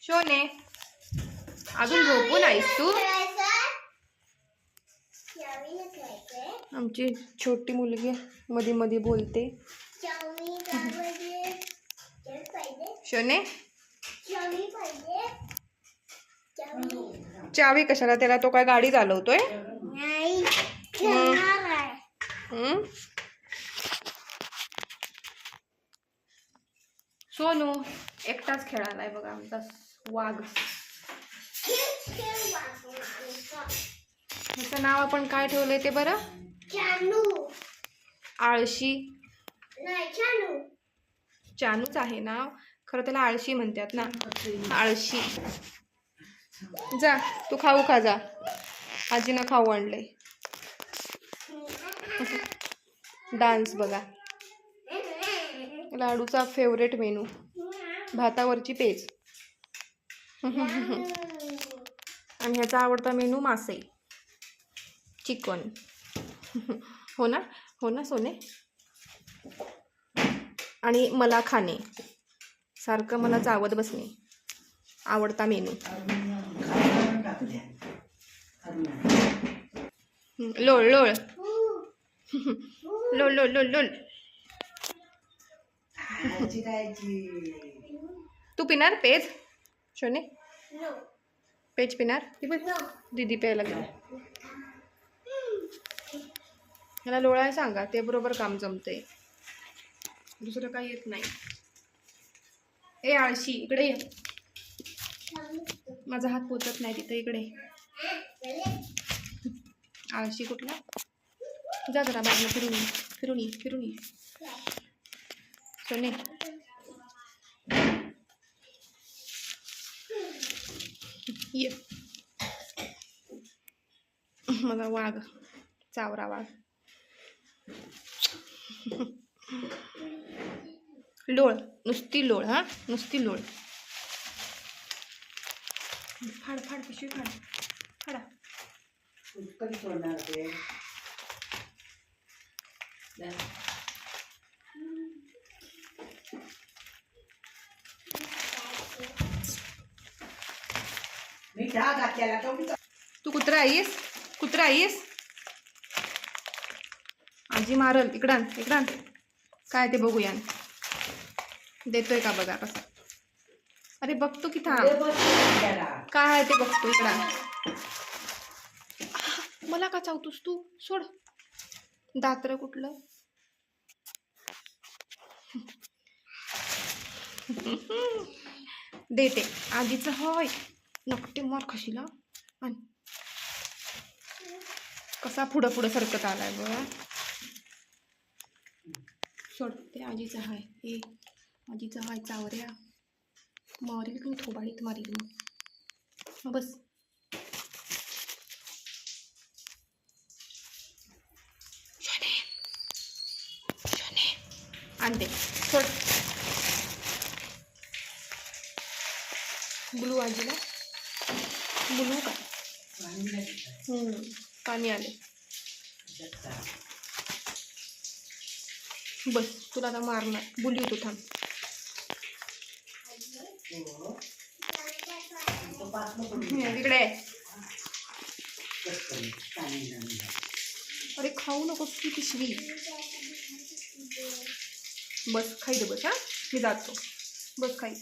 शोने अजून झोपून आहेस तू? आमची छोटी मुलगी मध्ये मध्ये बोलते. शोने चावी कशाला? त्याला तो काय गाडी चालवतोय? सोनू एकटाच खेळालाय बघा आमचा वाघ. त्याचं नाव आपण काय ठेवलंय ते बरं? आळशी. चानूच आहे नाव, खरं त्याला आळशी म्हणतात ना. आळशी. जा तू खाऊ खा जा, आजीनं खाऊ आणलंय. डान्स बघा. लाडूचा फेवरेट मेनू भातावरची पेज. आणि ह्याचा आवडता मेनू मासे, चिकन. हो ना, हो ना सोने. आणि मला खाणे, सारखं मला चावत बसणे आवडता मेनू. लोळ लोळ लोळ लोळ लोळ लोळ. तू पिणार पेज शोने? पेज पिणार? ती बघ दीदी प्यायला लागली. ह्याला लोळाय सांगा, ते बरोबर काम जमतंय, दुसरं काही येत नाही. ए आळशी इकडे ये, माझा हात पोचत नाही तिथे. इकडे आळशी कुठला. जा जरा बाजूला फिरून ये, फिरून ये, फिरून ये सोने. ये मला वाघ, चावरा वाघ. लोळ, नुसती लोळ. हा नुसती लोळ. फाड फाड पिशवी फाड, फाडा. तू कुत्रा आहेस? कुत्रा आहेस? आजी मारल. इकडान इकडान. काय ते बघूया, देतोय का बघा कसं. अरे बघतो की थांब, काय आहे ते बघतो. इकडा मला का चावतोस तू? सोड. दात्र कुठलं. देते आजीचं. होय नकटे मार खशीला. कसा पुढं पुढं सरकत आलाय बघा. सोड, ते आजीचं हाय. ए आजीचं हाय चावऱ्या. मारील की थोबाडीत मारील मग. बस. शोने शोने आणते. सोड. ब्लू आजीला ब्लू का? पाणी आले. बस तुला आता मारणार. बुली होतो थांब. इकडे. अरे खाऊ नकोस की पिशवी. बस खाई दे बस. हा मी जातो. बस खाई.